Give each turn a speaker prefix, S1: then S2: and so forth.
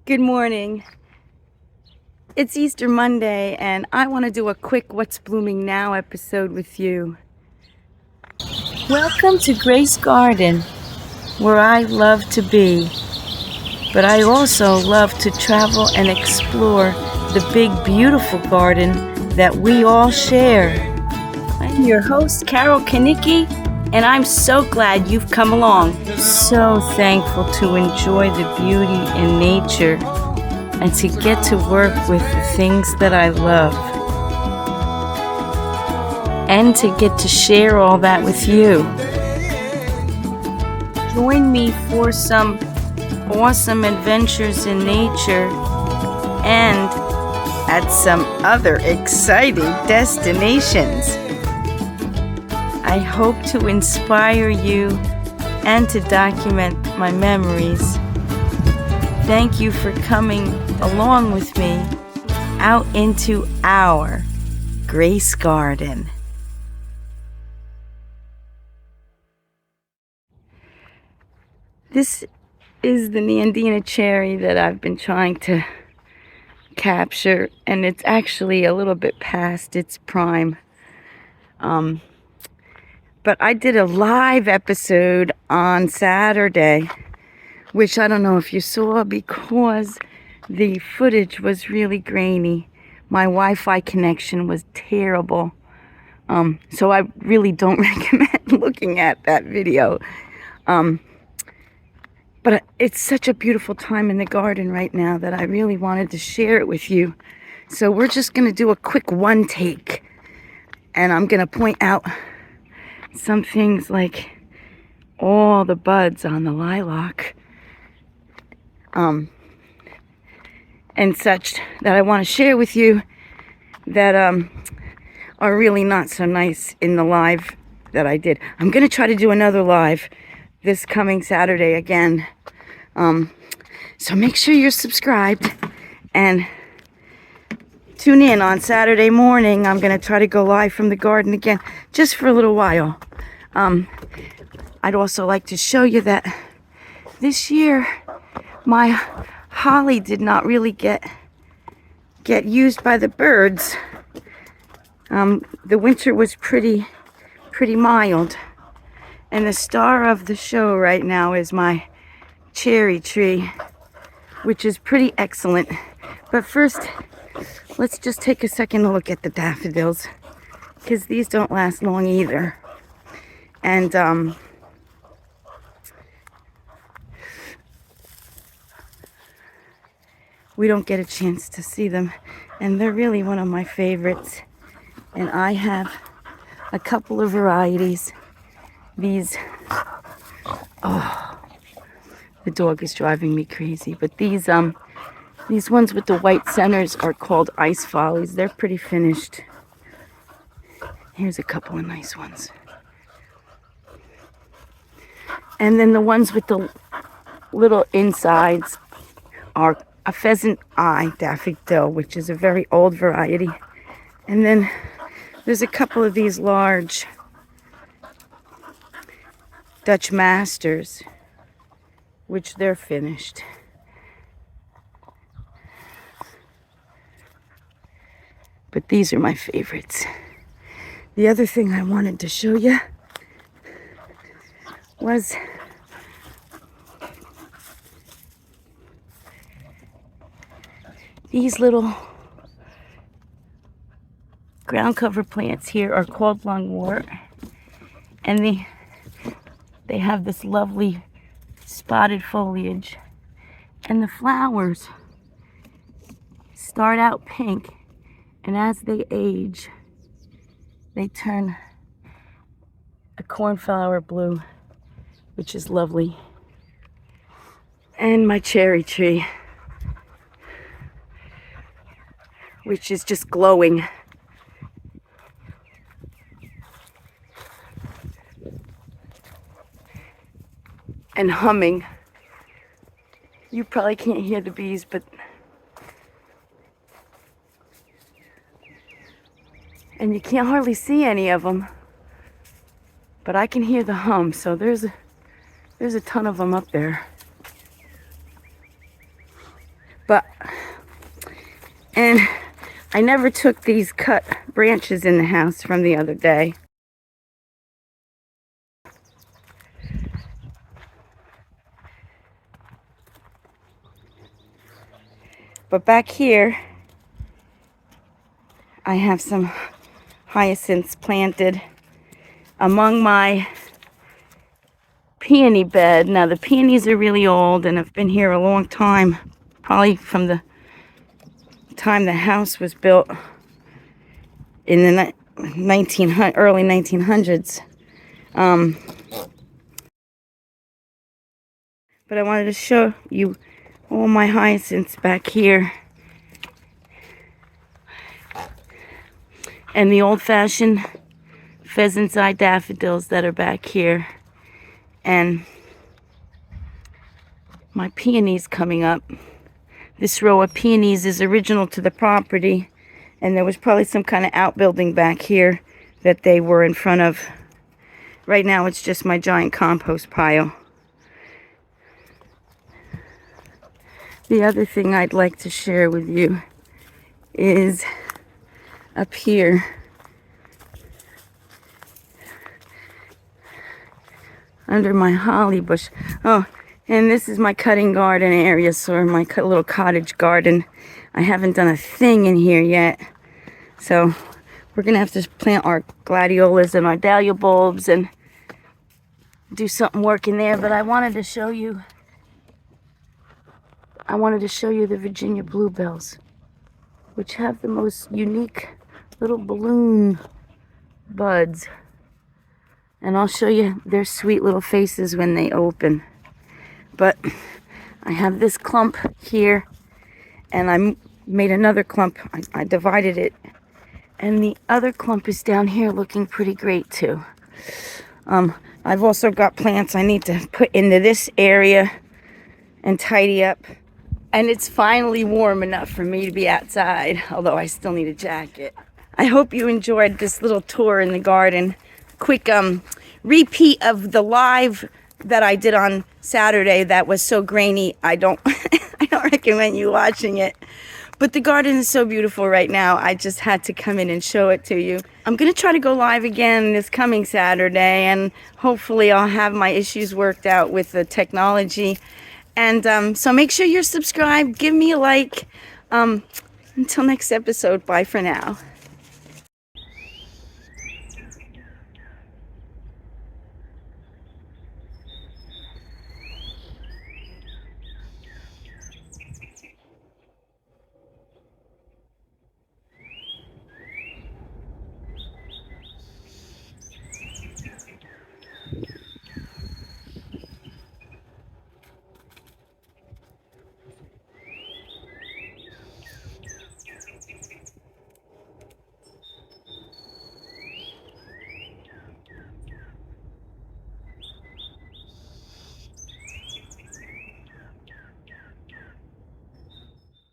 S1: Good morning. It's Easter Monday, and I want to do a quick What's Blooming Now episode with you. Welcome to Grace Garden, where I love to be, but I also love to travel and explore the big, beautiful garden that we all share. I'm your host, Carol Kanicki, and I'm so glad you've come along. So thankful to enjoy the beauty in nature and to get to work with the things that I love. And to get to share all that with you. Join me for some awesome adventures in nature and at some other exciting destinations. I hope to inspire you and to document my memories. Thank you for coming along with me out into our Grace Garden. This is the Nandina cherry that I've been trying to capture, and it's actually a little bit past its prime. But I did a live episode on Saturday, which I don't know if you saw because the footage was really grainy. My Wi-Fi connection was terrible. So I really don't recommend looking at that video. But it's such a beautiful time in the garden right now that I really wanted to share it with you. So we're just going to do a quick one take. And I'm going to point out some things like all the buds on the lilac. And such that I want to share with you that are really not so nice in the live that I did. I'm going to try to do another live this coming Saturday again. So make sure you're subscribed and tune in on Saturday morning. I'm going to try to go live from the garden again just for a little while. I'd also like to show you that this year my holly did not really get used by the birds. The winter was pretty mild, and the star of the show right now is my cherry tree, which is pretty excellent. But first, let's just take a second to look at the daffodils, because these don't last long either. And we don't get a chance to see them, and they're really one of my favorites. And I have a couple of varieties. These, the dog is driving me crazy, but these ones with the white centers are called Ice Follies. They're pretty finished. Here's a couple of nice ones. And then the ones with the little insides are a pheasant eye daffodil, which is a very old variety. And then there's a couple of these large Dutch Masters, which they're finished. But these are my favorites. The other thing I wanted to show you was these little ground cover plants here are called lungwort, and they have this lovely spotted foliage, and the flowers start out pink, and as they age they turn a cornflower blue, which is lovely. And my cherry tree, which is just glowing. And humming. You probably can't hear the bees, but and you can't hardly see any of them, but I can hear the hum. So there's a ton of them up there. And I never took these cut branches in the house from the other day. But back here, I have some hyacinths planted among my peony bed. Now the peonies are really old and have been here a long time, probably from the time the house was built in the early 1900s. But I wanted to show you all my hyacinths back here. And the old-fashioned pheasant's eye daffodils that are back here. And my peonies coming up. This row of peonies is original to the property. And there was probably some kind of outbuilding back here that they were in front of. Right now it's just my giant compost pile. The other thing I'd like to share with you is up here. Under my holly bush. Oh, and this is my cutting garden area, so my little cottage garden. I haven't done a thing in here yet. So we're going to have to plant our gladiolas and our dahlia bulbs and do something work in there. But I wanted to show you the Virginia bluebells, which have the most unique little balloon buds. And I'll show you their sweet little faces when they open. But I have this clump here, and I made another clump. I divided it. And the other clump is down here looking pretty great too. I've also got plants I need to put into this area and tidy up. And it's finally warm enough for me to be outside, although I still need a jacket. I hope you enjoyed this little tour in the garden. Quick repeat of the live that I did on Saturday that was so grainy. I don't I don't recommend you watching it. But the garden is so beautiful right now. I just had to come in and show it to you. I'm going to try to go live again this coming Saturday, and hopefully I'll have my issues worked out with the technology. And so make sure you're subscribed. Give me a like. Until next episode, bye for now.